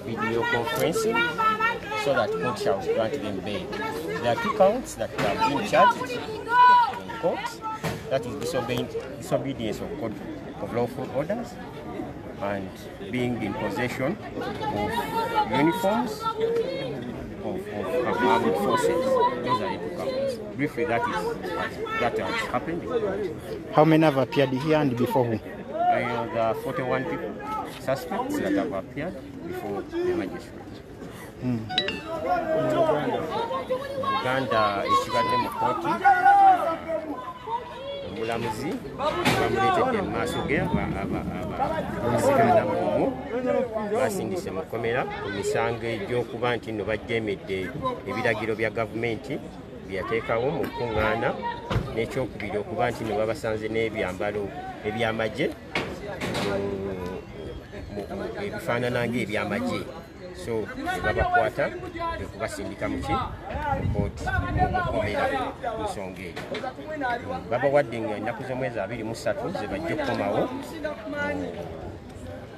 Video conferencing so that court shall grant them bail. There are 2 counts that have been charged in court. That is disobedience of lawful orders and being in possession of uniforms of armed forces. Those are the 2 counts. Briefly, that has happened in court. How many have appeared here and before who? There are 41 people, suspects that have appeared before the magistrate. Uganda ekibaddemu kooti omulamuzi bamuleetedde mu maaso ge abasiganamwomu basindise mu kkomera ku misango egy'okuba nti nno bajeemedde ebiragiro bya gavumenti byeyateekawo mu kukuŋŋaana n'ekyokubiri okuba nti nno babasanze n'ebyambalo ebyamagye ebifaanana ng'ebyamagye so babakwata ekubasindika muki mukooti mukomera nsonga eyo babawadde nga ennaku z'omwezi 23 ze bajja okukomawo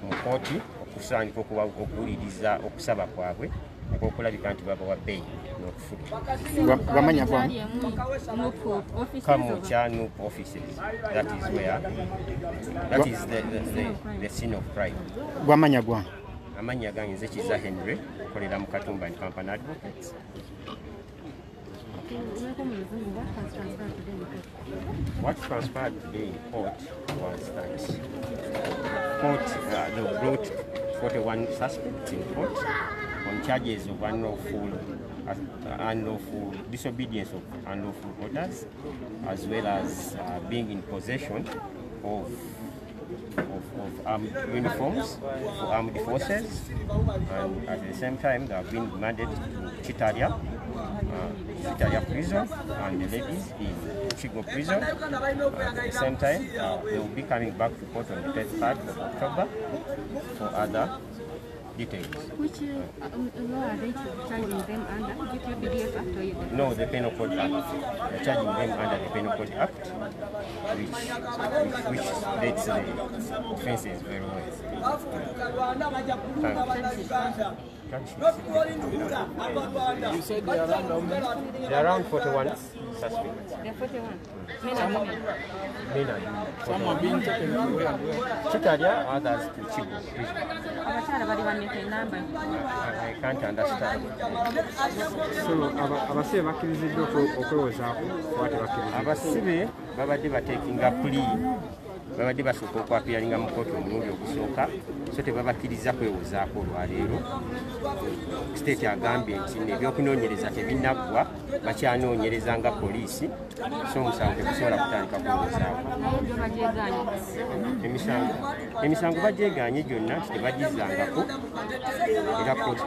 mu kooti okusaanika okuwuliriza okusaba kwabwe okwokulabika nti babawa bbeeyi Gwamanya bwamu? Kamukya Nup offices. That is where, that is the scene of crime. Gwamanya gwa? Amanya gange nze Kiza Henry, okolera mu Katumba and Company Advocates. What transpired today in court was that court they brought 41 suspects in court on charges of unlawful disobedience of unlawful orders, as well as being in possession of armed uniforms for armed forces, and at the same time they have been remanded to Chitaria prison, and the ladies in Chigo prison. At the same time, they will be coming back to court on the 3rd of October for other details. Which law are they charging them under? GPDF Act or you? No, the Penal Code Act. They're charging them under the Penal Code Act, which states the offences very well. You said they are around They are around 41 suspects. They're 41. Men and women. Men and women. Some are being taken away and where? Chitaria, others to Chigo prison. Abakyala bali banneke namba. I can't understand. So abasibe bakkiriziddwa okwewozaako kwate bakkiriziddwa? Abasibe babadde batekinga plea, babadde basooka okwapiyalinga mu kooti omulundi ogusooka, so tebabakkiriza kwewozaako olwaleero. State agambye nti ebyokunoonyereza tebinaggwa, bakyanoonyereza nga poliisi, so omusango tegusobola kutandika kwewozaako. Emisango bagyegaanye gyonna nti tebagizangako, era kooti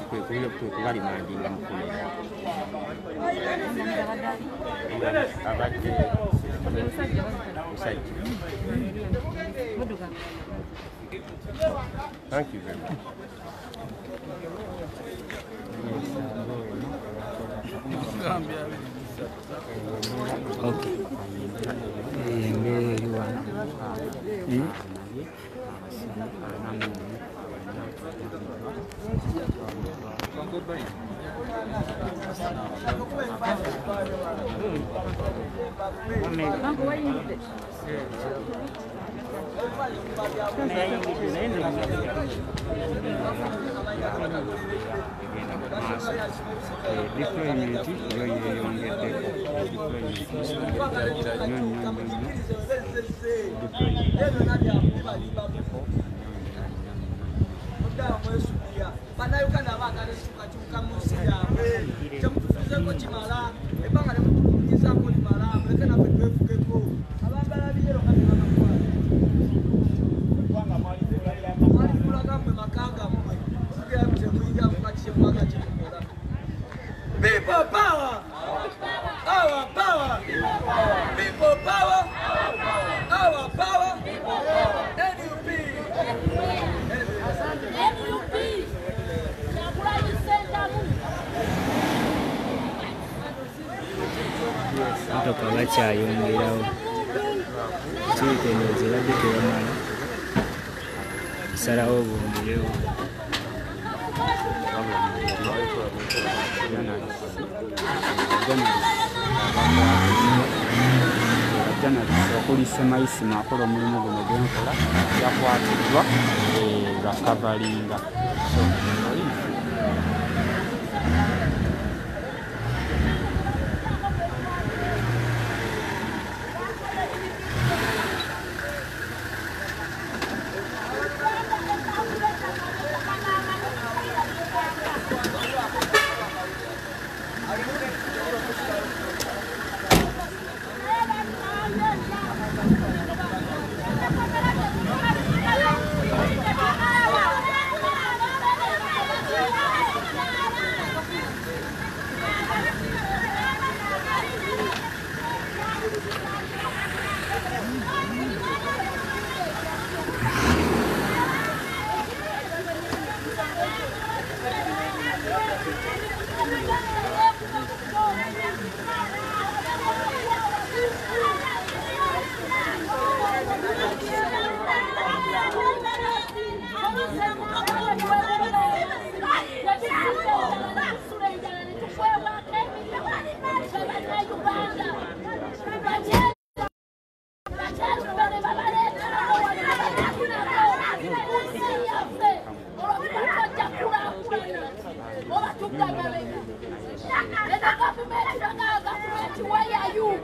kwekubalimandinga mu kkomera. Abadde musajja. Thank you very much. Okay. Engeri eri wano. Uncle, why you need it? Deployment yo yeyongeddeko. Bannayuganda abaagala enkyukakyuka mu nsi yaabwe temutufuzeeko kimala ebbanga lemutukulizaako limala muleke naffe twefugeko abambala biyero nga tebanakwala mwalikulaga mmwe makanga mmwe sigera mutemuyingira mukakiyemwaga kyemukola. People power! Our power! People power! Our power! NUP! Motoka bakyayongerawo. Kiteeteerezo erabye tebamala. Nsalawo bongerewo. Okulisa Maisima akola omulimu guno gwenkola yakwatiddwa lwa kavalinga. Yeah. where are you?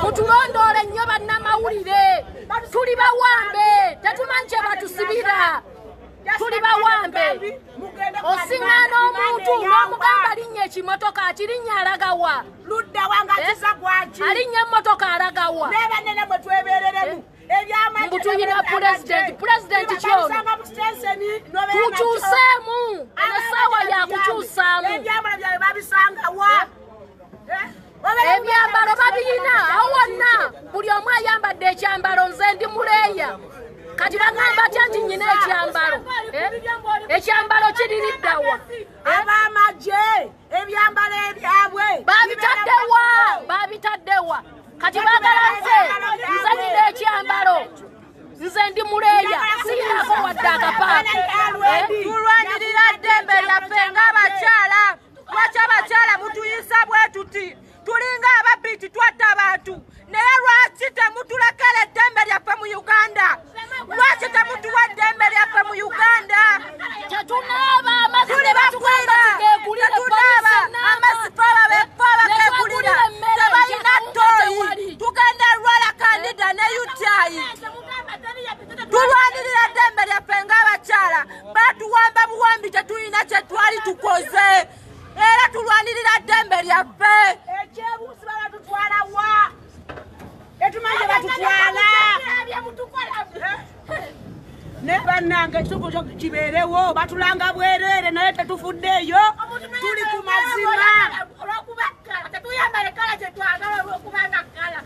Mutulondole nnyo bannamawulire tuli bawambe tetumanche batusibira tuli bawambe osingana omuntu n'omugamba linnya ekimotoka akirinya alagawa ludda wanga kisa gwaki alinya emmotoka alagawa neba nene bwe twebereremu Mutuyina president chyo kuchusamu anasawa ya kuchusamu ebyambalo byawe babisanga wa ebyambalo babirina awonna buli omu ayambadde ekyambalo nze ndi muleeya kati bagamba nti nyina ekyambalo ekyambalo kiririddawa abamaje ebyambalo ebyabwe babitaddewa kati bagala nze nyina ekyambalo nze ndi muleeya siyinako wadde akapaati tulwanirira ddembe lyaffe ng'abakyala lwaki abakyala mutuyisa bwe tuti tulinga ababiti twatta abantu naye lwaki temutulekera eddembe lyaffe mu Uganda lwaki temutuwa eddembe lyaffe mu Uganda tetunaaba amazzi bagulira tetunaaba amazzi bagulira tebalina ttooyi tugenda lwala kandida ne UTI tulwanirira eddembe lyaffe ng'abakyala batuwamba buwambi tetulina kye twali tukoze era tulwanirira eddembe lyaffe ekyebuusi babatutwala wa tetumanyi batutwala ne bannange ekituko kyo kibeerewo batulanga bwereere naye tetufuddeeyo tuli ku mazima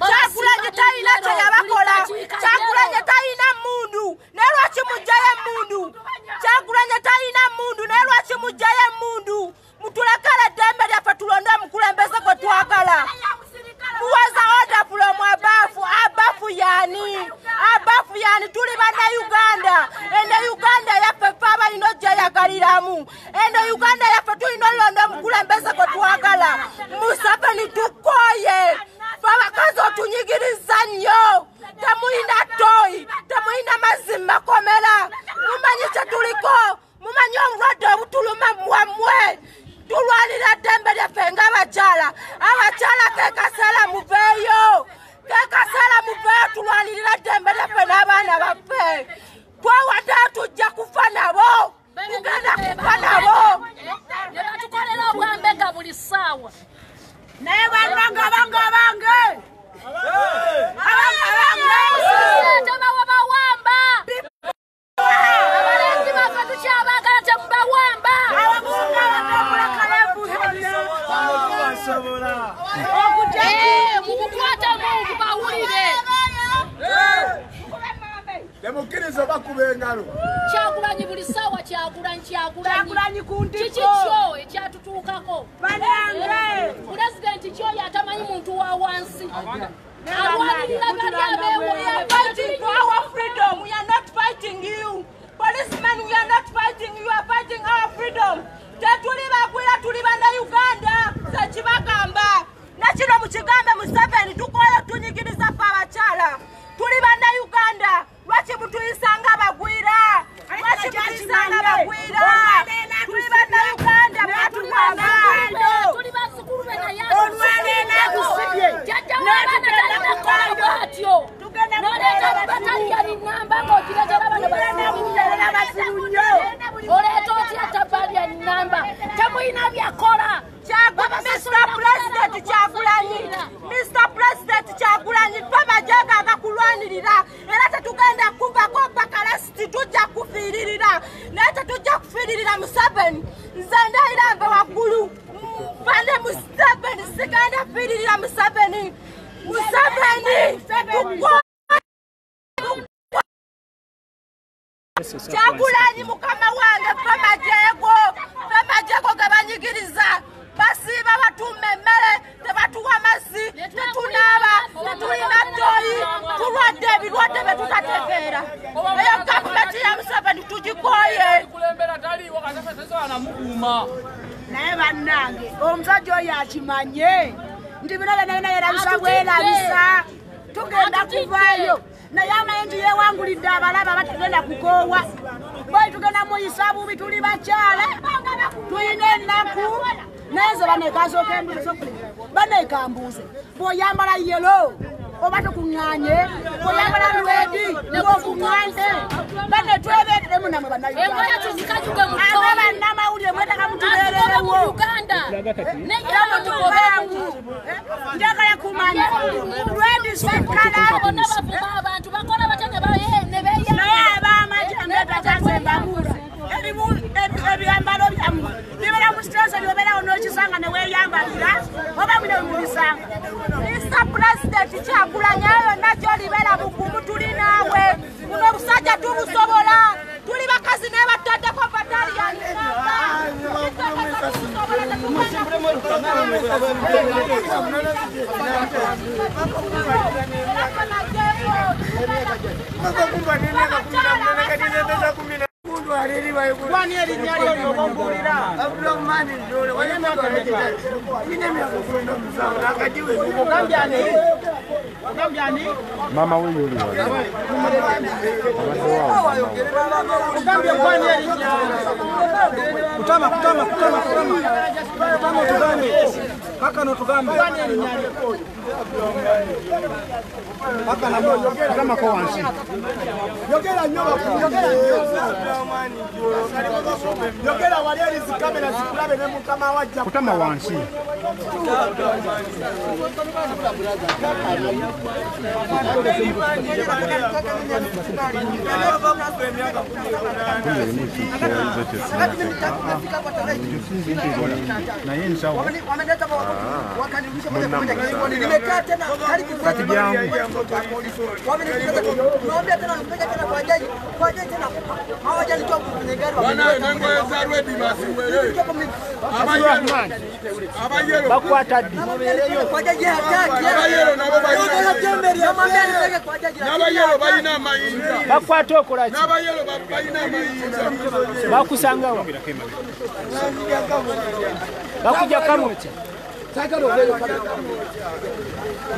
Kyagulanyi talina kye yabakola Kyagulanyi talina mmundu naye lwaki mujjayo emmundu Kyagulanyi talina mmundu naye lwaki mujjayo emmundu mutulekere eddembe lyaffe tulonde omukulembeze gwe twagala muweza order from abafu yani tuli bannayuganda ene Uganda yaffe ffe abalina ogyeyagaliramu ene Uganda yaffe tulina olonda omukulembeze gwe twagala Museveni tukooye ffe abakazi otunyigiriza nnyo temulina ttooyi temulina mazzi makomera mumanyi kye tuliko mumanyi obulwadde obutuluma mwammwe tulwanira eddembe lyaffe ng'abakyala abakyala kekaseera muveeyo tulwanirira eddembe lyaffe n'abaana baffe twawadde tujja kufa nabo tugenda kufa nabo ne batukolera obwambega buli ssaawa naye balwanga abange tebawa bawamba abalenzi baffe tukyabagala temubawamba mubukwatamu bubawulire demukiriza bakuba engalo Kyagulanyi buli ssaawa Kyagulanyi kikikyo ekyatutuukako pulezidenti kyoyo atamanyi muntu wa wansi alwanirira gali abeewo fighting for our freedom. We are not fighting you. Policemen, we are not fighting you. You are fighting our freedom. Tetuli bakwira tuli bana Uganda sekibagamba nakino mukigambe Museveni tukola tunyigiriza fa abakyala tuli bana Uganda lwaki mutuyisanga bagwira lwaki mutuyisanga bagwira tuli bana Uganda batulwana tuli basukulu bena yangu olwale nakusibye jajja bana takola bwatyo noleta bataliya ninamba ng'okiretera bano basimunyo oleta otya tabaliya ninamba temuyina byakola Mr. President Kyagulanyi twamajega agakulwanirira era tetugenda kuvako bakalasiti tujja kufiiririra naye tetujja kufiiririra Museveni nze ndayira mbe waggulu fande Museveni sigenda fiiririra Museveni Kyagulanyi mukama wange ffe majego gabajjako gabanyigiriza basiiba batumme emmere tebatuwa mazzi tetunaaba tetulina ttooyi tulwadde ebirwadde bye tutategeera eyo gavumenti ya Museveni tugikooye naye bannange omusajja oyo akimanye nti bino byonna yerabisa bwerabisa tugenda kuvaayo naye amaye nti yeewangulidde abalaba batagenda kukoowa bwe tugenda muyisa bubi tuli bakyala tulina ennaku naye banekasooka embuuze banekambuuze bw'oyambala yelo oba tokuŋŋaanye bw'oyambala lwedi ng'okuŋŋante banetwebeeremu namwe bannayuganda bannamawulire mwetaka mutubeererewo njagala kumanya lwedi sekkala naye abamajambetakazembabuula ebyambalo byammwe bibera mu sitesa byobeerawo n'okisanga ne weeyambalira oba bino mubisanga Mr. President Kyagulanyi yonna gy'olibeera bugumu tuli naawe buno obusajja tubusobola tuli bakazi naye bataddeko bataliyani Kwani erinnya lyo obumbulira Abdulrahmani Njole ogambyani Mama w'eyuli ogambye kwani erinnya kutama tugambe kaka no tugambe kwani erinnya lyo kaka na moyo kama kwa wansi yogera nyoba yogera wali alizi kamera zikulabe ne mukama wajja kutama wansi bakwataddi bakwata okolaki bakusangawo bakuja kamwekya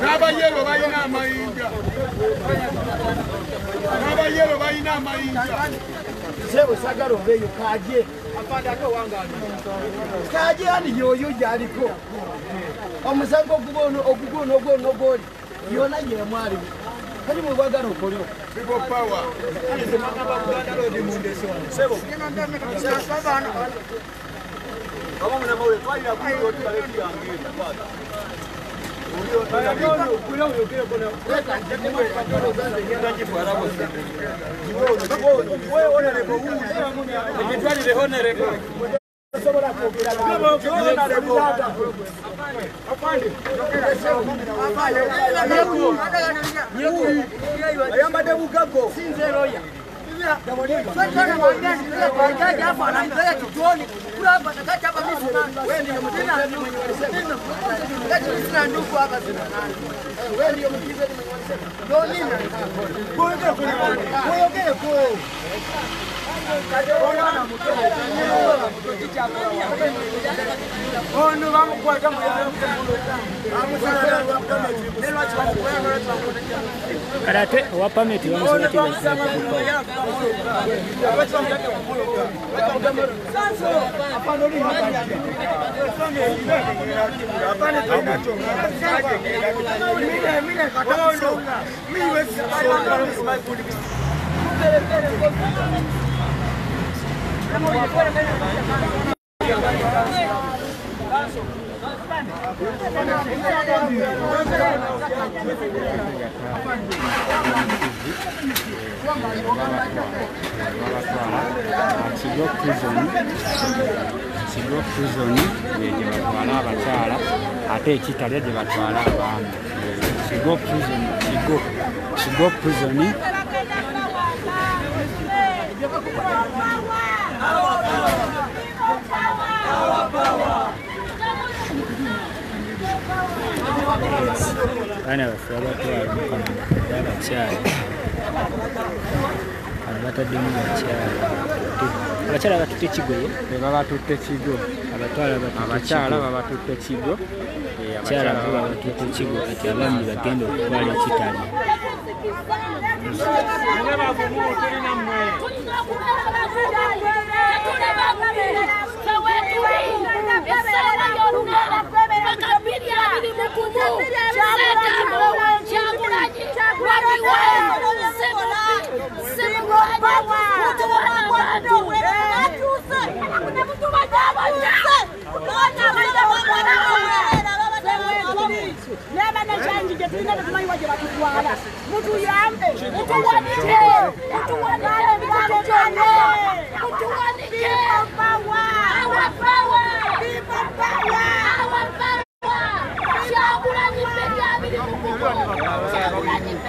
n'abayero balina amayinja n'abayero balina amayinja sebo sagalo beyo kaje apandako wangani kaje ani yoyo jaliko omusango ogubono ogoli yona ye mwali kali mu bagalo okolyo people power kali makaba Buganda road mundeso sebo sabana kama mna mawe twali ya kuyo tubaleki yangira bado karate wa permit wa msonati wa Kigo prison gye batwala abakyala ate ekitali gye batwala abaana. Kigo prison Bana baffe abatwala abakyala abataddemu abakyala batutte kigoye babatutte kigo abakyala babatutte kigo abakyala babatutte kigo kati abandi bagenda okutwala ekitali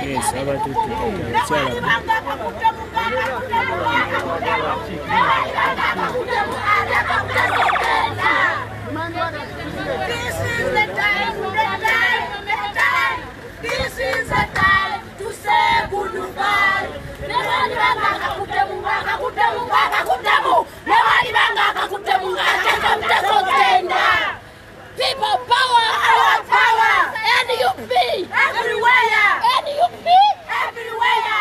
Yes, about to This is the time to say goodbye. People power, our power, NUP, everywhere, NUP, everywhere,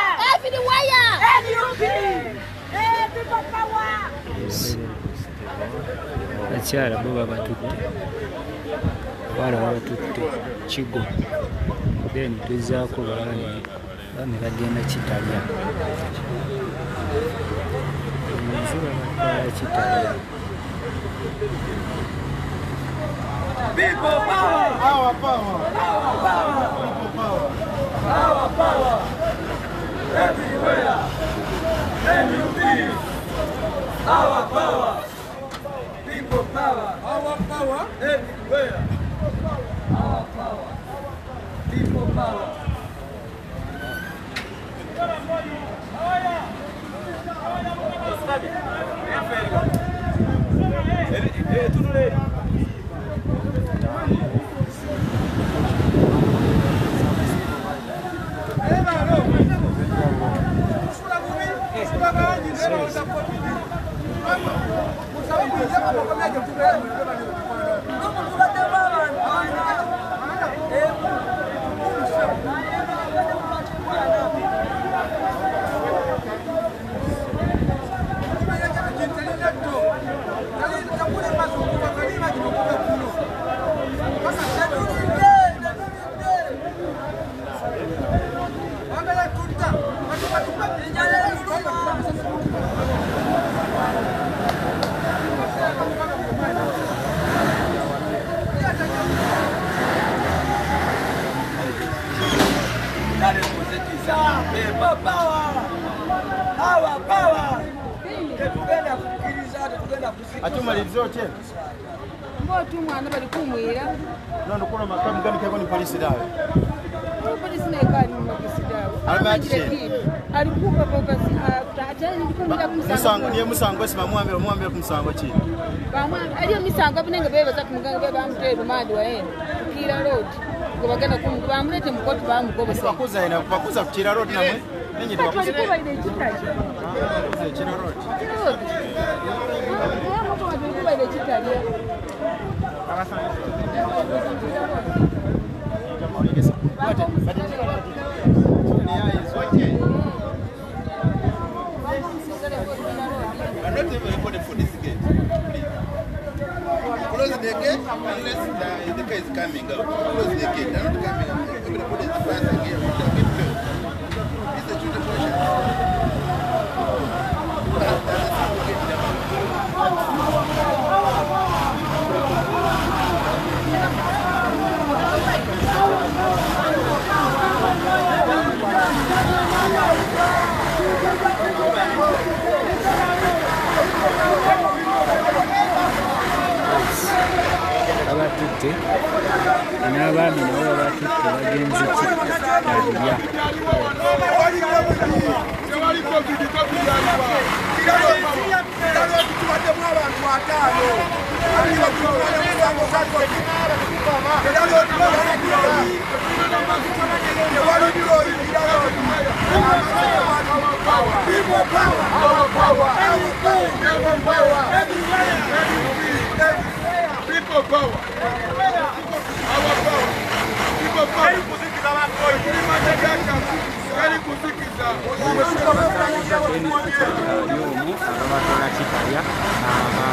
NUP, people power. abakyala bo babatutte abaana babatutte kigo then tuzaako balaba ne bagenda kitalya enzi babatwala kitalya People power! Our power! Our power! People power! Our power! Everywhere! NUP! Our power! People power! Our power! Everywhere! Our power! People power! Atumalize hotel. Mbotu mwana bali kumwira. Nono kuna makamu gani kako ni polisi dawe. Polisi na ikali mu polisi dawe. Alibakije. Alikupa kwa atani ndikumira kumusanga. Musango niye musango sima muambe kumusango chi. Bamwa aliyo misango abinenge bebe za kumuganga bebe amtero madi waene. Kira road. Kubagenda kumubamulete mukoti bamugobe sa. Bakuza ina bakuza kira road namwe. Ninyi ndibakuza. Alikuwa ile chitaje. Kira road. Kira road. Mtu alikuwa ile chitaje. Close the gate unless the car is coming out. Close the gate. They're not coming out. Everybody is passing here. It's a true question. abatutte n'abaami nabo babatutte bagenze kitalya bakoze mu abantu 5 ali bakukola musango sako era loti people power our power people power people power our power people power kuzikiza bakoi kulimajaka kali kuzikiza ababatwala kitalya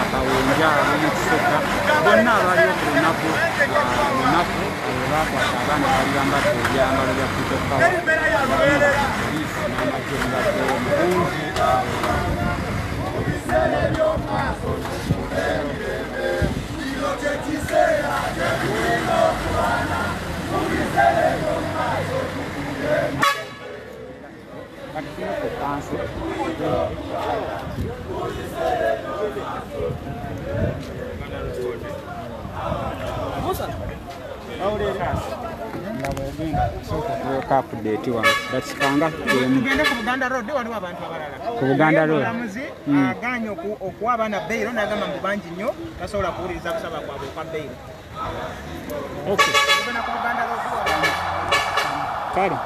abawonja abamukisoka bonna abali okunaku lunaku bakwata abaana bali bambadde ebyambalo bya kutokawa update wange dakikanga tugende ku Buganda Road waliwo abantu abalala ku Buganda Road omulamuzi aganye okuwa abaana bailo n'agamba mbu bangi nnyo tasobola kuwuliriza kusaba kwabwe okwa bailo. Okay. Tugenda ku Buganda Road kale